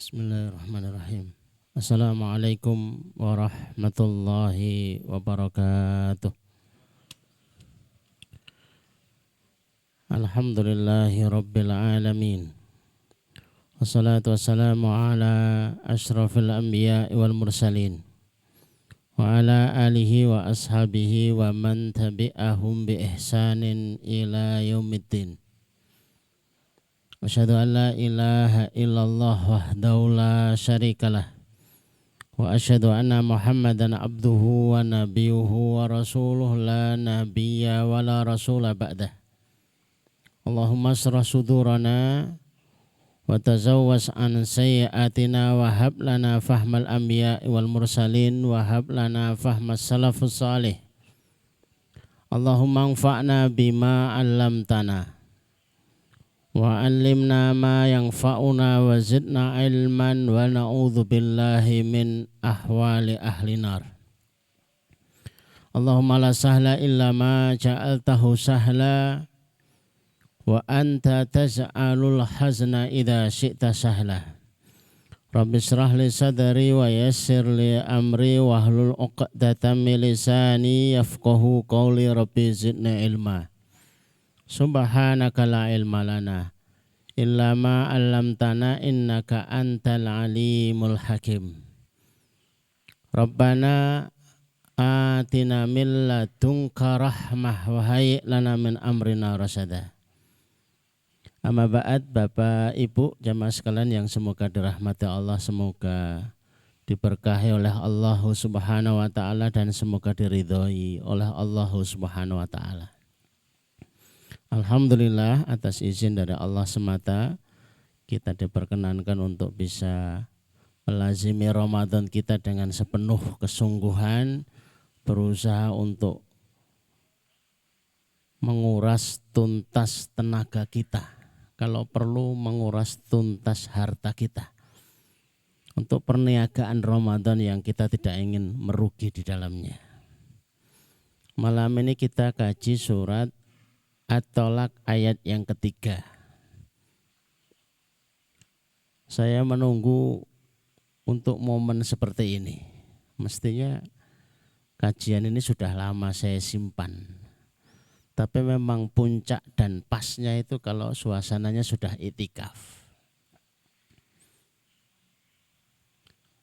Bismillahirrahmanirrahim. Assalamualaikum warahmatullahi wabarakatuh. Alhamdulillahi rabbil alamin. Wassalatu wassalamu ala ashrafil anbiya wal mursalin. Wa ala alihi wa ashabihi wa man tabi'ahum bi ihsanin ila yaumiddin. Asyhadu an la ilaha illallah wahdahu la syarikalah wa asyhadu anna Muhammadan abduhu wa nabiyuhu wa rasuluhu la nabiyya wa la rasula ba'dah. Allahumma asrah sudurana wa tazawwas an sayyiatina wa hab lana fahmal anbiya wal mursalin wa hab lana fahmas salafus salih. Allahumma anfa'na bima 'allamtana wa 'allimna ma yanfa'una wa zidna ilman wa na'udzu billahi min ahwali ahli nar. Allahumma la sahla illa ma ja'altahu sahla wa anta taj'alul hazna idza syi'ta sahla. Rabbi shrah li sadri wa yassir li amri wahlul 'uqdatam min lisani yafqahu qawli. Rabbi zidni ilma. Subhanaka la ilma lana illa ma 'allamtana innaka antal alimul hakim. Rabbana atina min ladunka rahmah wa hayyi' lana min amrina rasyada. Amma ba'd, Bapak Ibu jamaah sekalian yang semoga dirahmati Allah, semoga diberkahi oleh Allah Subhanahu wa taala dan semoga diridhoi oleh Allah Subhanahu wa taala. Alhamdulillah, atas izin dari Allah semata kita diperkenankan untuk bisa melazimi Ramadan kita dengan sepenuh kesungguhan, berusaha untuk menguras tuntas tenaga kita, kalau perlu menguras tuntas harta kita untuk perniagaan Ramadan yang kita tidak ingin merugi di dalamnya. Malam ini kita kaji surat At-Tolak ayat yang ketiga. Saya menunggu untuk momen seperti ini. Mestinya kajian ini sudah lama saya simpan. Tapi memang puncak dan pasnya itu kalau suasananya sudah iktikaf.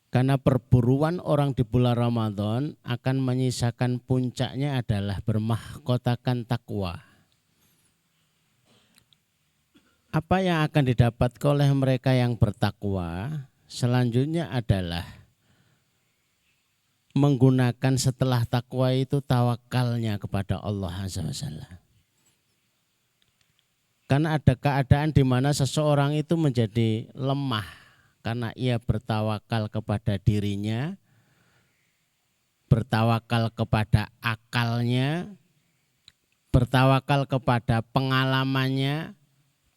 Karena perburuan orang di bulan Ramadan akan menyisakan puncaknya adalah bermahkotakan takwa. Apa yang akan didapatkan oleh mereka yang bertakwa selanjutnya adalah menggunakan setelah takwa itu tawakalnya kepada Allah Azza wa Jalla. Karena ada keadaan di mana seseorang itu menjadi lemah karena ia bertawakal kepada dirinya, bertawakal kepada akalnya, bertawakal kepada pengalamannya,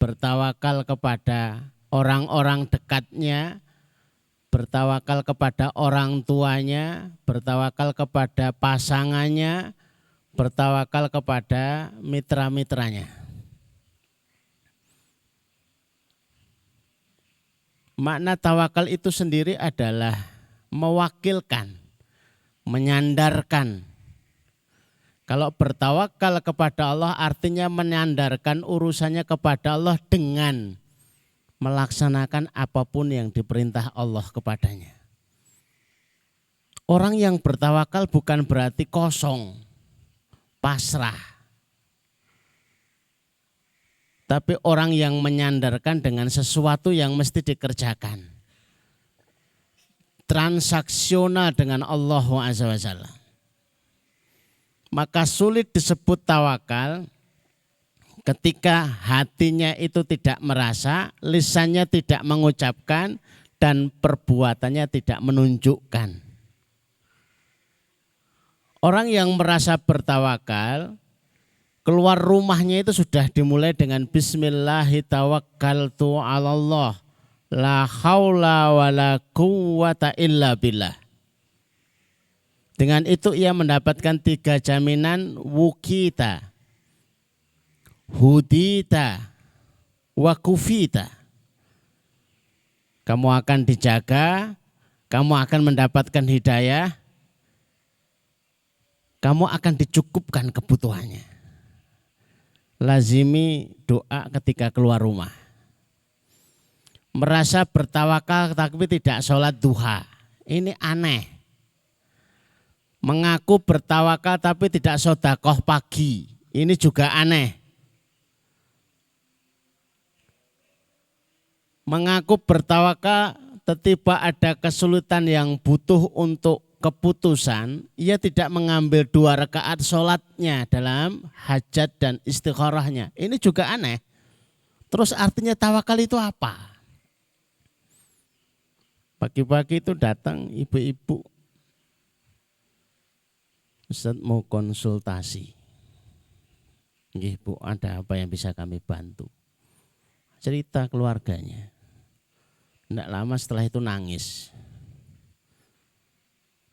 bertawakal kepada orang-orang dekatnya, bertawakal kepada orang tuanya, bertawakal kepada pasangannya, bertawakal kepada mitra-mitranya. Makna tawakal itu sendiri adalah mewakilkan, menyandarkan. Kalau bertawakal kepada Allah artinya menyandarkan urusannya kepada Allah dengan melaksanakan apapun yang diperintah Allah kepadanya. Orang yang bertawakal bukan berarti kosong, pasrah. Tapi orang yang menyandarkan dengan sesuatu yang mesti dikerjakan. Transaksional dengan Allah Azza wa Jalla. Maka sulit disebut tawakal ketika hatinya itu tidak merasa, lisannya tidak mengucapkan, dan perbuatannya tidak menunjukkan. Orang yang merasa bertawakal, keluar rumahnya itu sudah dimulai dengan Bismillahi tawakkaltu 'alallah, la haula wala quwwata illa billah. Dengan itu ia mendapatkan 3 jaminan: wukita, hudita, wa kufita. kamu akan dijaga, kamu akan mendapatkan hidayah, kamu akan dicukupkan kebutuhannya. Lazimi doa ketika keluar rumah. Merasa bertawakal tapi tidak sholat duha, ini aneh. Mengaku bertawakal tapi tidak sedekah pagi, ini juga aneh. Mengaku bertawakal tiba ada kesulitan yang butuh untuk keputusan, ia tidak mengambil 2 rakaat sholatnya dalam hajat dan istikharahnya. Ini juga aneh. Terus artinya tawakal itu apa? Pagi-pagi itu datang ibu-ibu, Ustaz mau konsultasi. Nggih Bu, ada apa yang bisa kami bantu? Cerita keluarganya. Tidak lama setelah itu nangis.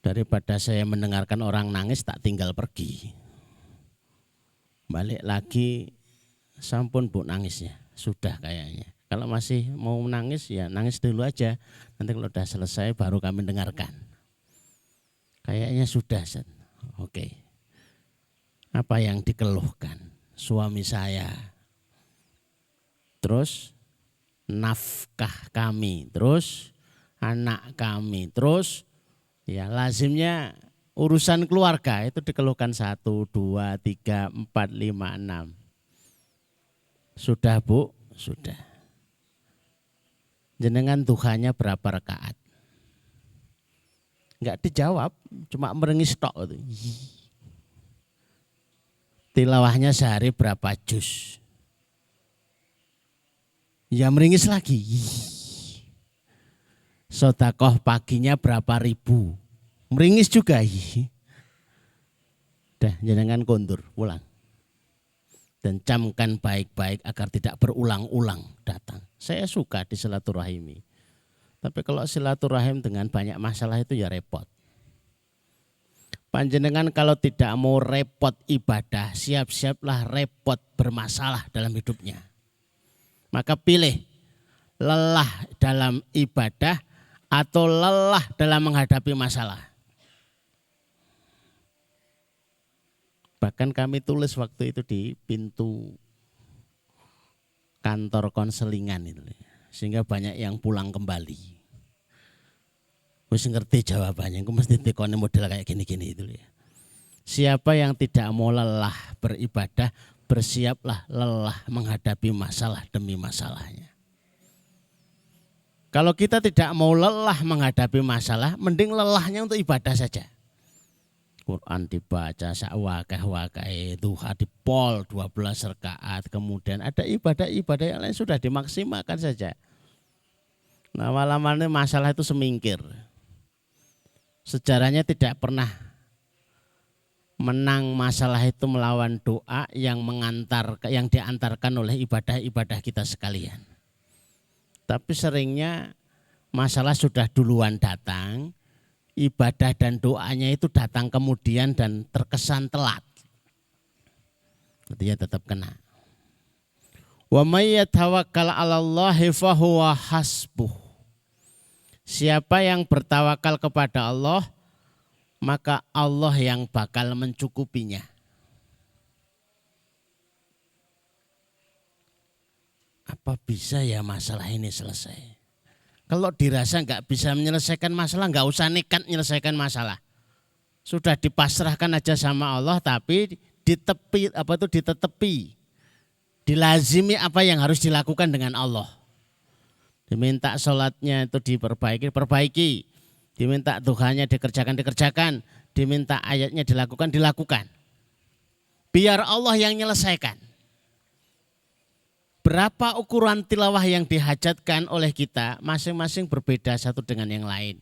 Daripada saya mendengarkan orang nangis, tak tinggal pergi. Balik lagi, sampun Bu nangisnya, sudah kayaknya. Kalau masih mau nangis ya nangis dulu aja. Nanti kalau sudah selesai baru kami dengarkan. Kayaknya sudah. Oke. Apa yang dikeluhkan? Suami saya. Terus nafkah kami, terus anak kami, terus ya lazimnya urusan keluarga itu dikeluhkan 1, 2, 3, 4, 5, 6. Sudah Bu, sudah. Jenengan duhanya berapa rakaat? Enggak dijawab, cuma merengis tok itu. Tilawahnya sehari berapa juz? Ya meringis lagi. Sedekah paginya berapa ribu? Meringis juga. Dah jenengan kondur pulang. Dan camkan baik-baik agar tidak berulang-ulang datang. Saya suka disilaturahimi. Tapi kalau silaturahim dengan banyak masalah itu ya repot. Panjenengan kalau tidak mau repot ibadah, siap-siaplah repot bermasalah dalam hidupnya. Maka pilih lelah dalam ibadah atau lelah dalam menghadapi masalah. Bahkan kami tulis waktu itu di pintu kantor konselingan itu, sehingga banyak yang pulang kembali. Wis ngerti jawabannya, aku mesti tekone model kayak gini-gini itu ya. Siapa yang tidak mau lelah beribadah, bersiaplah lelah menghadapi masalah demi masalahnya. Kalau kita tidak mau lelah menghadapi masalah, mending lelahnya untuk ibadah saja. Quran dibaca sawakah-wakai, duha dipol 12 rakaat, kemudian ada ibadah-ibadah yang lain sudah dimaksimalkan saja. Nah, lama-lama masalah itu semingkir. Sejarahnya tidak pernah menang masalah itu melawan doa yang diantarkan oleh ibadah-ibadah kita sekalian. Tapi seringnya masalah sudah duluan datang, ibadah dan doanya itu datang kemudian dan terkesan telat. Artinya tetap kena. Wa may yatawakkal 'alallahi fahuwa hasbuh. Siapa yang bertawakal kepada Allah, maka Allah yang bakal mencukupinya. Apa bisa ya masalah ini selesai? Kalau dirasa nggak bisa menyelesaikan masalah, nggak usah nekat menyelesaikan masalah. Sudah dipasrahkan aja sama Allah, tapi ditetepi, dilazimi apa yang harus dilakukan dengan Allah. Diminta sholatnya itu perbaiki. Diminta duhanya dikerjakan. Diminta ayatnya dilakukan. Biar Allah yang menyelesaikan. Berapa ukuran tilawah yang dihajatkan oleh kita, masing-masing berbeda satu dengan yang lain.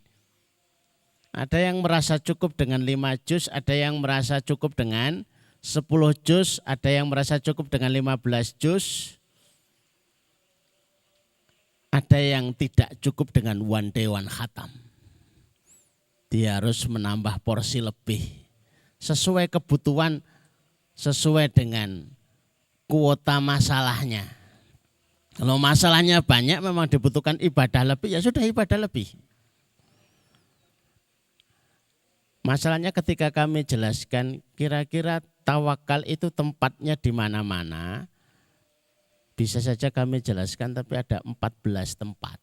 Ada yang merasa cukup dengan 5 juz, ada yang merasa cukup dengan 10 juz, ada yang merasa cukup dengan 15 juz. Ada yang tidak cukup dengan one day one khatam. Dia harus menambah porsi lebih. Sesuai kebutuhan, sesuai dengan kuota masalahnya. Kalau masalahnya banyak memang dibutuhkan ibadah lebih, ya sudah ibadah lebih. Masalahnya ketika kami jelaskan kira-kira tawakal itu tempatnya di mana-mana, bisa saja kami jelaskan tapi ada 14 tempat.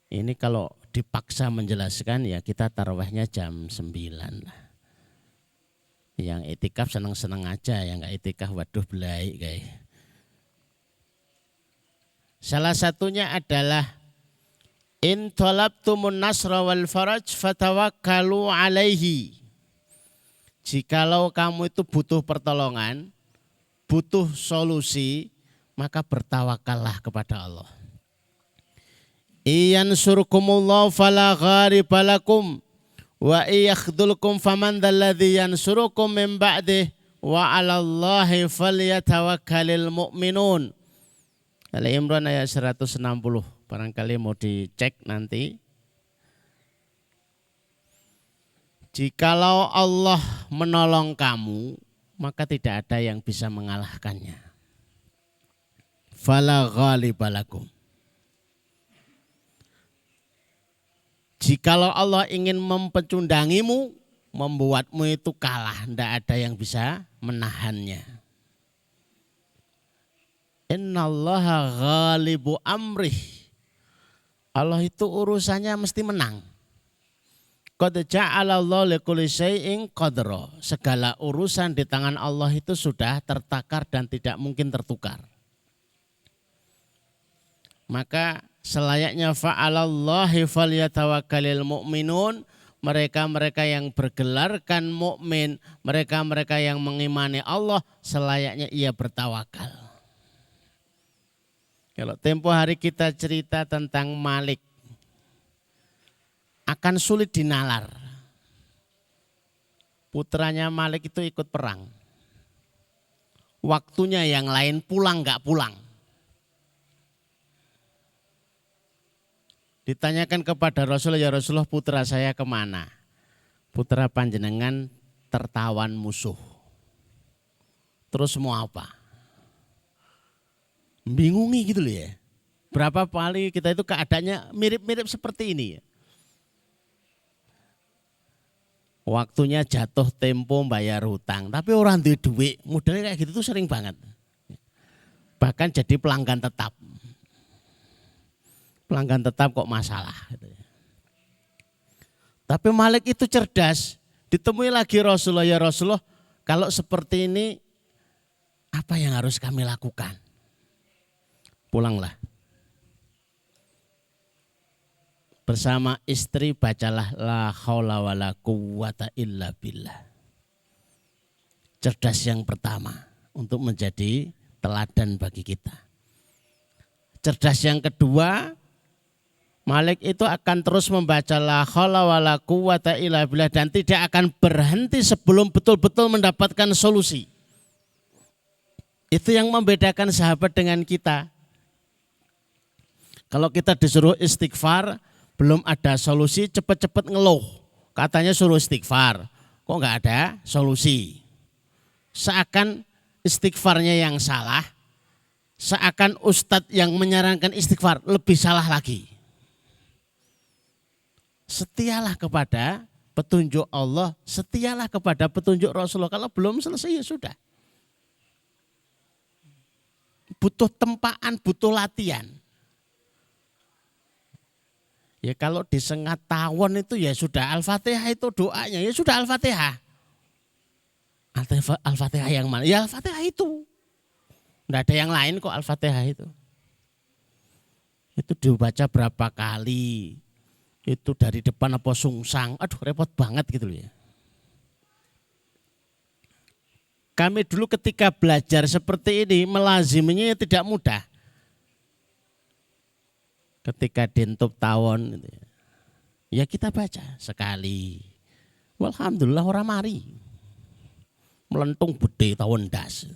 Ini kalau dipaksa menjelaskan ya kita tarawihnya jam 9 lah. Yang itikaf seneng-seneng aja, yang enggak itikaf waduh belai guys. Salah satunya adalah in talabtumun nasra wal faraj fatawakkalu alaihi. Jikalau kamu itu butuh pertolongan, butuh solusi, maka bertawakallah kepada Allah. Iyan surkumullahu fala ghariba lakum wa iyakhdulkum faman dzalladzi yansurukum min ba'dih wa 'alallahi falyatawakkalul mu'minun. Ali Imran ayat 160, barangkali mau dicek nanti. Jikalau Allah menolong kamu, maka tidak ada yang bisa mengalahkannya. Fala ghaliba lakum. Jikalau Allah ingin mempecundangimu, membuatmu itu kalah, tidak ada yang bisa menahannya. Innallaha ghalibu amrih. Allah itu urusannya mesti menang. Qad ja'alallahu likulli syai'in qadra. Segala urusan di tangan Allah itu sudah tertakar dan tidak mungkin tertukar. Maka selayaknya fa'alallahi falyatawakkalil mu'minun, mereka-mereka yang bergelarkan mukmin, mereka-mereka yang mengimani Allah, selayaknya ia bertawakal. Kalau tempo hari kita cerita tentang Malik, akan sulit dinalar. Putranya Malik itu ikut perang. Waktunya yang lain pulang nggak pulang. Ditanyakan kepada Rasulullah, ya Rasulullah putra saya kemana? Putra panjenengan tertawan musuh. Terus mau apa? Bingungi gitu loh ya. Berapa kali kita itu keadaannya mirip-mirip seperti ini ya. Waktunya jatuh tempo bayar hutang, tapi orang duit duit, modelnya kayak gitu tuh sering banget. Bahkan jadi pelanggan tetap. Pelanggan tetap kok masalah. Tapi Malik itu cerdas, ditemui lagi Rasulullah, ya Rasulullah kalau seperti ini apa yang harus kami lakukan? Pulanglah. Bersama istri bacalah la haula wala quwwata illa billah. Cerdas yang pertama untuk menjadi teladan bagi kita. Cerdas yang kedua, Malik itu akan terus membaca la haula wala quwwata illa billah dan tidak akan berhenti sebelum betul-betul mendapatkan solusi. Itu yang membedakan sahabat dengan kita. Kalau kita disuruh istighfar, belum ada solusi, cepat-cepat ngeluh. Katanya suruh istighfar, kok nggak ada solusi. Seakan istighfarnya yang salah, seakan ustadz yang menyarankan istighfar lebih salah lagi. Setialah kepada petunjuk Allah, setialah kepada petunjuk Rasulullah. Kalau belum selesai ya sudah. Butuh tempaan, butuh latihan. Ya kalau disengat tawon itu ya sudah Al-Fatihah itu doanya, ya sudah Al-Fatihah. Al-Fatihah yang mana? Ya Al-Fatihah itu. Enggak ada yang lain kok Al-Fatihah itu. Itu dibaca berapa kali. Itu dari depan apa sungsang. Aduh repot banget gitu loh ya. Kami dulu ketika belajar seperti ini melaziminya tidak mudah. Ketika dintub tawon ya kita baca sekali. Alhamdulillah orang mari. Melentung bede tawon das.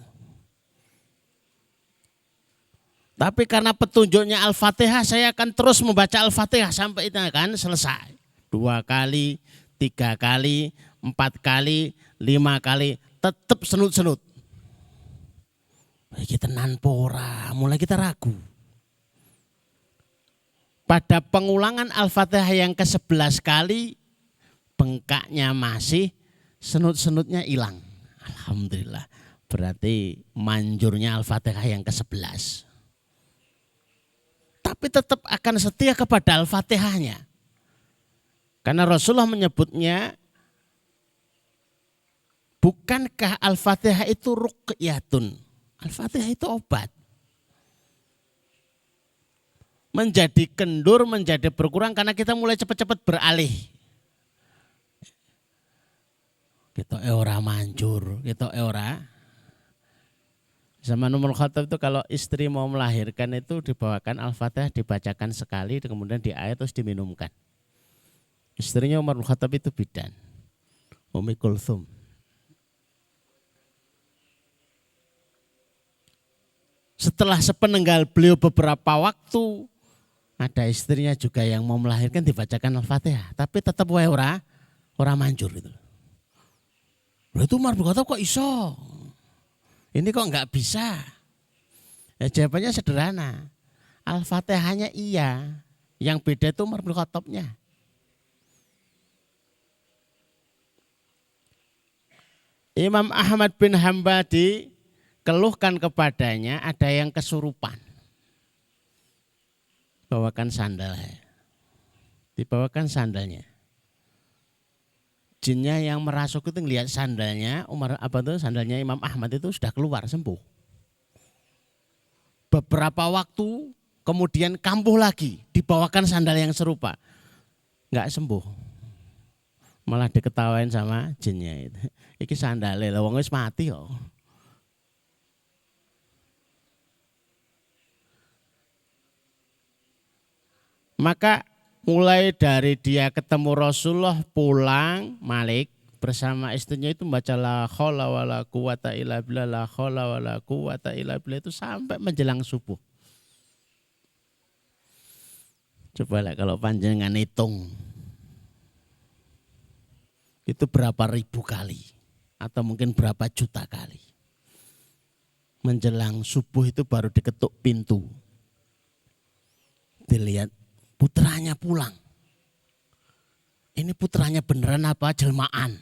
Tapi karena petunjuknya Al-Fatihah saya akan terus membaca Al-Fatihah sampai itu kan selesai. 2 kali, 3 kali, 4 kali, 5 kali tetap senut-senut. Kita tenan pora, mulai kita ragu. Pada pengulangan Al-Fatihah yang ke-11 kali, bengkaknya masih, senut-senutnya hilang. Alhamdulillah, berarti manjurnya Al-Fatihah yang ke-11. Tapi tetap akan setia kepada Al-Fatihahnya. Karena Rasulullah menyebutnya, bukankah Al-Fatihah itu ruqyatun? Al-Fatihah itu obat. Menjadi kendur, menjadi berkurang karena kita mulai cepat-cepat beralih. Kita ora manjur, kita ora. Zaman Umar Khattab itu kalau istri mau melahirkan itu dibawakan Al-Fatihah, dibacakan sekali, kemudian di air terus diminumkan. Istrinya Umar Khattab itu bidan, Ummi Kulthum. Setelah sepeninggal beliau beberapa waktu, ada istrinya juga yang mau melahirkan dibacakan Al-Fatihah, tapi tetap wae ora manjur itu. Itu Umar berkata kok iso? Ini kok enggak bisa? Ya, jawabannya sederhana. Al-Fatihahnya iya, yang beda itu Umar bin Khattabnya. Imam Ahmad bin Hanbal dikeluhkan kepadanya ada yang kesurupan. Bawakan sandal, dibawakan sandalnya. Jinnya yang merasuk itu ngelihat sandalnya sandalnya Imam Ahmad itu sudah keluar sembuh. Beberapa waktu kemudian kambuh lagi, dibawakan sandal yang serupa, nggak sembuh. Malah diketawain sama jinnya itu. Iki sandale lho wong wis mati kok. Maka mulai dari dia ketemu Rasulullah pulang Malik bersama istrinya itu membaca la haula wala quwata illa billah, la haula wala quwata illa billah itu sampai menjelang subuh. Coba lah kalau panjenengan hitung itu berapa ribu kali atau mungkin berapa juta kali. Menjelang subuh itu baru diketuk pintu. Dilihat putranya pulang. Ini putranya beneran apa jelmaan?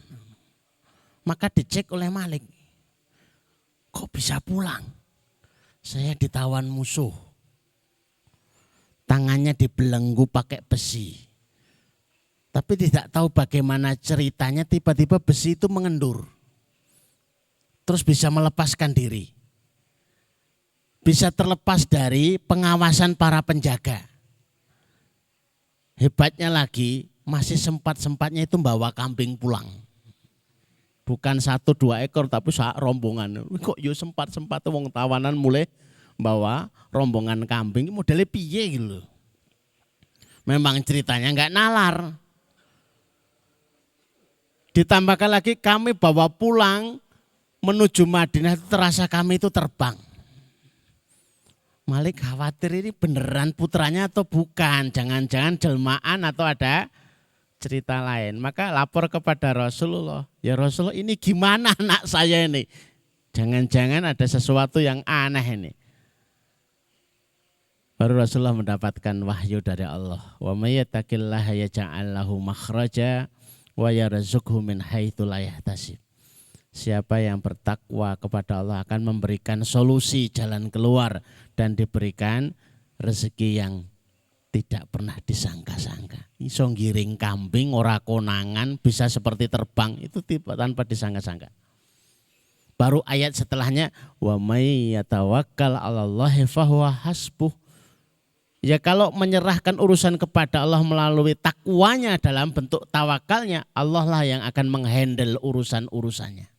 Maka dicek oleh Malik. Kok bisa pulang? Saya ditawan musuh. Tangannya dibelenggu pakai besi. Tapi tidak tahu bagaimana ceritanya tiba-tiba besi itu mengendur. Terus bisa melepaskan diri. Bisa terlepas dari pengawasan para penjaga. Hebatnya lagi masih sempat-sempatnya itu bawa kambing pulang. Bukan 1-2 ekor tapi sak rombongan. Kok yo sempat-sempat wong tawanan mulai bawa rombongan kambing modelnya piye gitu. Memang ceritanya enggak nalar. Ditambahkan lagi kami bawa pulang menuju Madinah itu terasa kami itu terbang. Malik khawatir ini beneran putranya atau bukan. Jangan-jangan jelmaan atau ada cerita lain. Maka lapor kepada Rasulullah. Ya Rasulullah ini gimana anak saya ini. Jangan-jangan ada sesuatu yang aneh ini. Baru Rasulullah mendapatkan wahyu dari Allah. Wa may yattaqillaha yaj'al lahu makhraja wa yarzuqhu min haitsu la yahtasib. Siapa yang bertakwa kepada Allah akan memberikan solusi jalan keluar dan diberikan rezeki yang tidak pernah disangka-sangka. Iso ngiring kambing ora konangan bisa seperti terbang itu tanpa disangka-sangka. Baru ayat setelahnya wa may yatawakkal 'alallahi fahuwa hasbuh. Ya kalau menyerahkan urusan kepada Allah melalui takwanya dalam bentuk tawakalnya, Allah lah yang akan menghandle urusan-urusannya.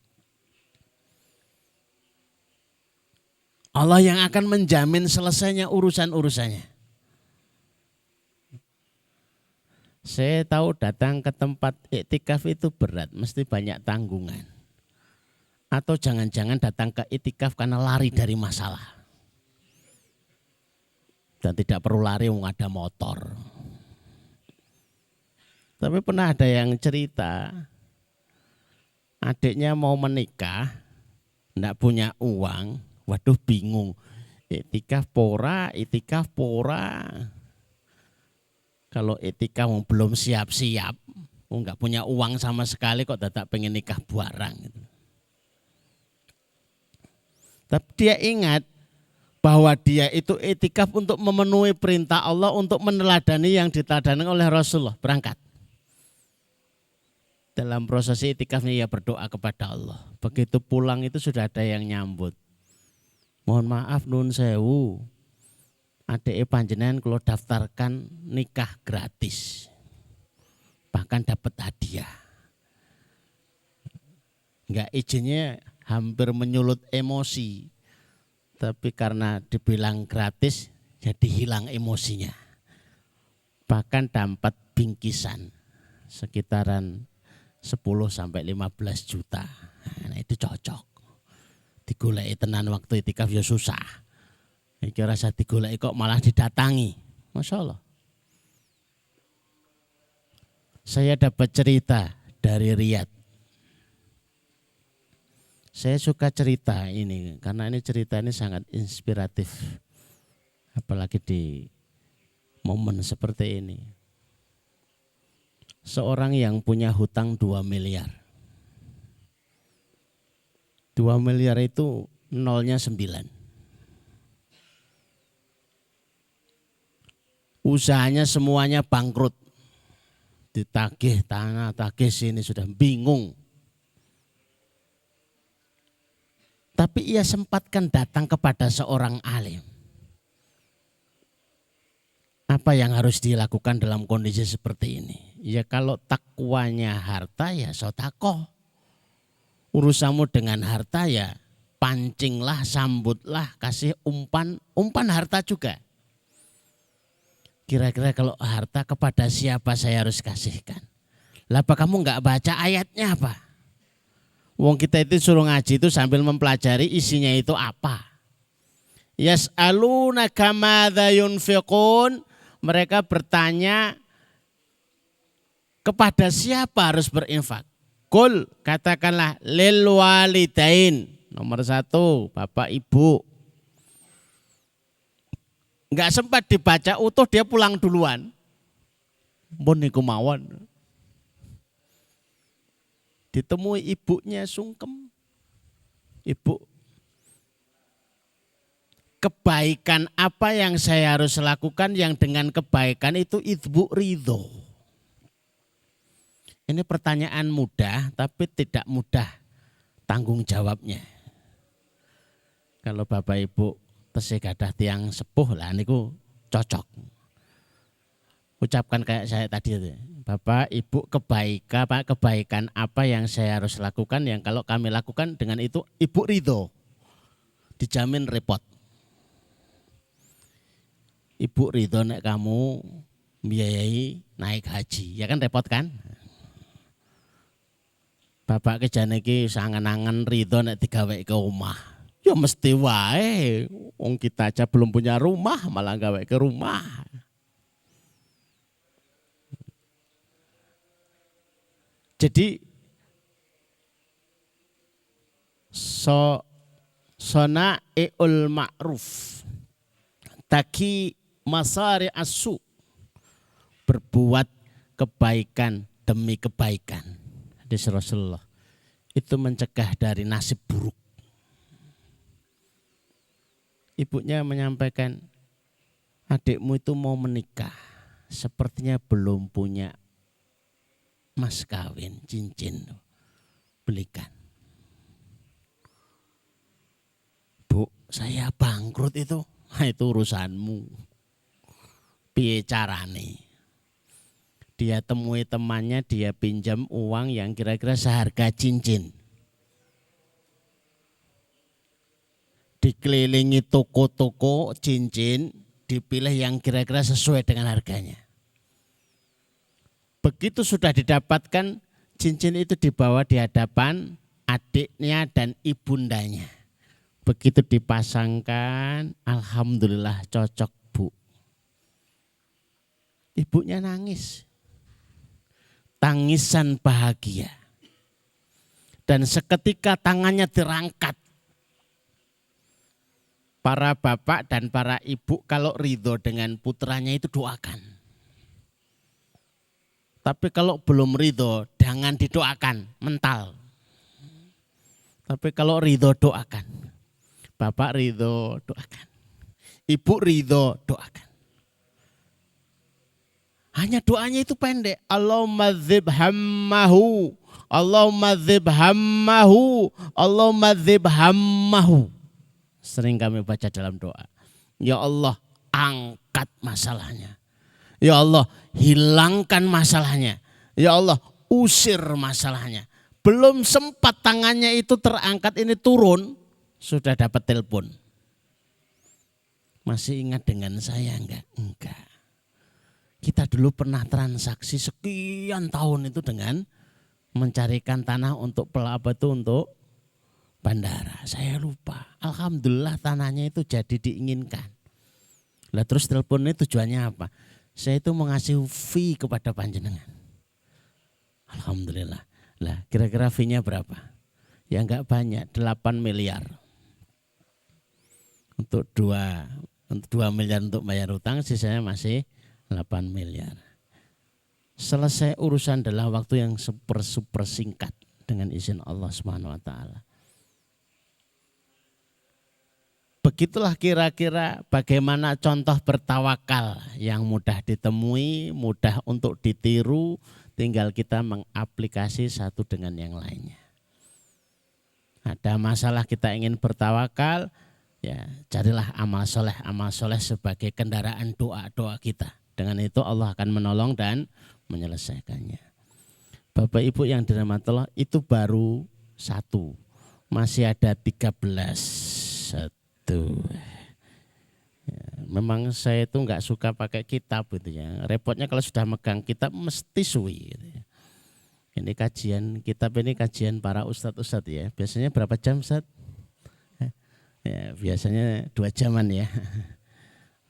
Allah yang akan menjamin selesainya urusan-urusannya. Saya tahu datang ke tempat iktikaf itu berat, mesti banyak tanggungan. Atau jangan-jangan datang ke iktikaf karena lari dari masalah. Dan tidak perlu lari, ada motor. Tapi pernah ada yang cerita, adiknya mau menikah, tidak punya uang, Waduh bingung. Itikaf pora. Kalau itikaf belum siap-siap, nggak punya uang sama sekali kok dadak pengen nikah barang. Gitu. Tapi dia ingat bahwa dia itu itikaf untuk memenuhi perintah Allah, untuk meneladani yang diteladani oleh Rasulullah. Berangkat. Dalam proses itikafnya ia berdoa kepada Allah. Begitu pulang itu sudah ada yang nyambut. Mohon maaf nun sewu. Adeke panjenengan kalau daftarkan nikah gratis. Bahkan dapat hadiah. Enggak, izinnya hampir menyulut emosi. Tapi karena dibilang gratis jadi hilang emosinya. Bahkan dapat bingkisan sekitaran 10-15 juta. Nah, itu cocok. Digoleki tenan waktu itikaf ya susah. Iki rasa digoleki kok malah didatangi. Masya Allah. Saya dapat cerita dari Riyadh. Saya suka cerita ini karena ini cerita ini sangat inspiratif. Apalagi di momen seperti ini. Seorang yang punya hutang 2 miliar. 2 miliar itu nolnya 9. Usahanya semuanya bangkrut. Ditagih tanah, tagih sini, sudah bingung. Tapi ia sempatkan datang kepada seorang alim. Apa yang harus dilakukan dalam kondisi seperti ini? Ya kalau takwanya harta ya sedekah. Urusanmu dengan harta ya pancinglah, sambutlah, kasih umpan harta juga. Kira-kira kalau harta kepada siapa saya harus kasihkan? Lah apa kamu enggak baca ayatnya apa? Wong kita itu suruh ngaji itu sambil mempelajari isinya itu apa. Yas'alunaka madza yunfiqun. Mereka bertanya kepada siapa harus berinfak. Kul, katakanlah lil walidain. Nomor 1, bapak ibu. Enggak sempat dibaca utuh dia pulang duluan. Mun niku mawon. Ditemui ibunya sungkem. Ibu, kebaikan apa yang saya harus lakukan yang dengan kebaikan itu ibu ridho? Ini pertanyaan mudah tapi tidak mudah tanggung jawabnya. Kalau bapak ibu tesih gadah tiang sepuh lah niku cocok. Ucapkan kayak saya tadi itu. Bapak ibu kebaikan apa yang saya harus lakukan yang kalau kami lakukan dengan itu ibu ridho. Dijamin repot. Ibu ridho nek kamu biayai naik haji, ya kan repot kan? Bapak kejane iki sangen-angen ridho nek digaweke omah. Ya mesti wae, wong kita aja belum punya rumah malah gaweke rumah. Jadi sona'iul ma'ruf taki masari asu, berbuat kebaikan demi kebaikan. Hadis Rasulullah itu mencegah dari nasib buruk. Ibunya menyampaikan, adikmu itu mau menikah, sepertinya belum punya mas kawin, cincin, belikan. Bu, saya bangkrut itu. Nah, itu urusanmu. Piye carane? Dia temui temannya, dia pinjam uang yang kira-kira seharga cincin. Dikelilingi toko-toko cincin, dipilih yang kira-kira sesuai dengan harganya. Begitu sudah didapatkan, cincin itu dibawa di hadapan adiknya dan ibundanya. Begitu dipasangkan, alhamdulillah cocok bu. Ibunya nangis. Tangisan bahagia. Dan seketika tangannya dirangkat. Para bapak dan para ibu kalau ridho dengan putranya itu doakan. Tapi kalau belum ridho jangan didoakan, mental. Tapi kalau ridho doakan. Bapak ridho doakan. Ibu ridho doakan. Hanya doanya itu pendek. Allahumma dzib hammahu. Allahumma dzib hammahu. Allahumma dzib hammahu. Sering kami baca dalam doa. Ya Allah, angkat masalahnya. Ya Allah, hilangkan masalahnya. Ya Allah, usir masalahnya. Belum sempat tangannya itu terangkat, ini turun, sudah dapat telepon. Masih ingat dengan saya enggak? Enggak. Kita dulu pernah transaksi sekian tahun itu dengan mencarikan tanah untuk untuk bandara. Saya lupa. Alhamdulillah tanahnya itu jadi diinginkan. Lah terus teleponnya tujuannya apa? Saya itu mengasih fee kepada panjenengan. Alhamdulillah. Lah kira-kira fee-nya berapa? Ya enggak banyak, 8 miliar. Untuk 2 miliar untuk bayar utang, sisanya masih 8 miliar. Selesai urusan dalam waktu yang super singkat dengan izin Allah Subhanahu wa taala. Begitulah kira-kira bagaimana contoh bertawakal yang mudah ditemui, mudah untuk ditiru, tinggal kita mengaplikasi satu dengan yang lainnya. Ada masalah kita ingin bertawakal, ya carilah amal soleh sebagai kendaraan doa-doa kita. Dengan itu Allah akan menolong dan menyelesaikannya. Bapak Ibu yang dirahmati Allah, itu baru 1. Masih ada 13. 1. Ya, memang saya itu enggak suka pakai kitab gitu ya. Repotnya kalau sudah megang kitab mesti suwi gitu ya. Ini kajian kitab, ini kajian para ustadz ya. Biasanya berapa jam Ustadz? Ya, biasanya 2 jaman ya.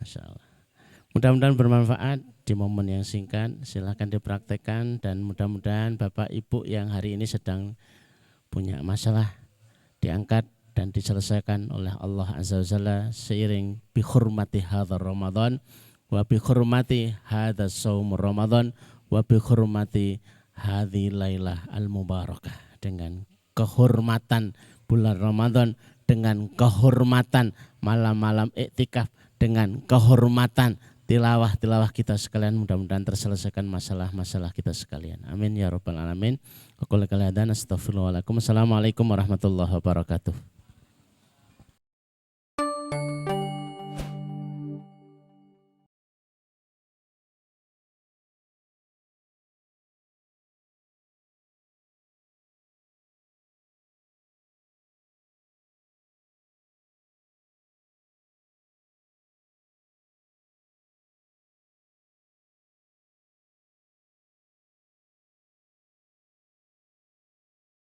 Masya Allah. Mudah-mudahan bermanfaat di momen yang singkat. Silahkan dipraktekkan dan mudah-mudahan Bapak Ibu yang hari ini sedang punya masalah diangkat dan diselesaikan oleh Allah Azza wa Jalla seiring bi hurmati hadzal Ramadan wa bi hurmati hadzal shaum Ramadan wa bi hurmati hadhi lailah al-mubarakah, dengan kehormatan bulan Ramadan, dengan kehormatan malam-malam iktikaf, dengan kehormatan tilawah kita sekalian, mudah-mudahan terselesaikan masalah-masalah kita sekalian. Amin ya rabbal alamin. Wa qul qala dan astaghfirullahaladzim. Assalamualaikum warahmatullahi wabarakatuh.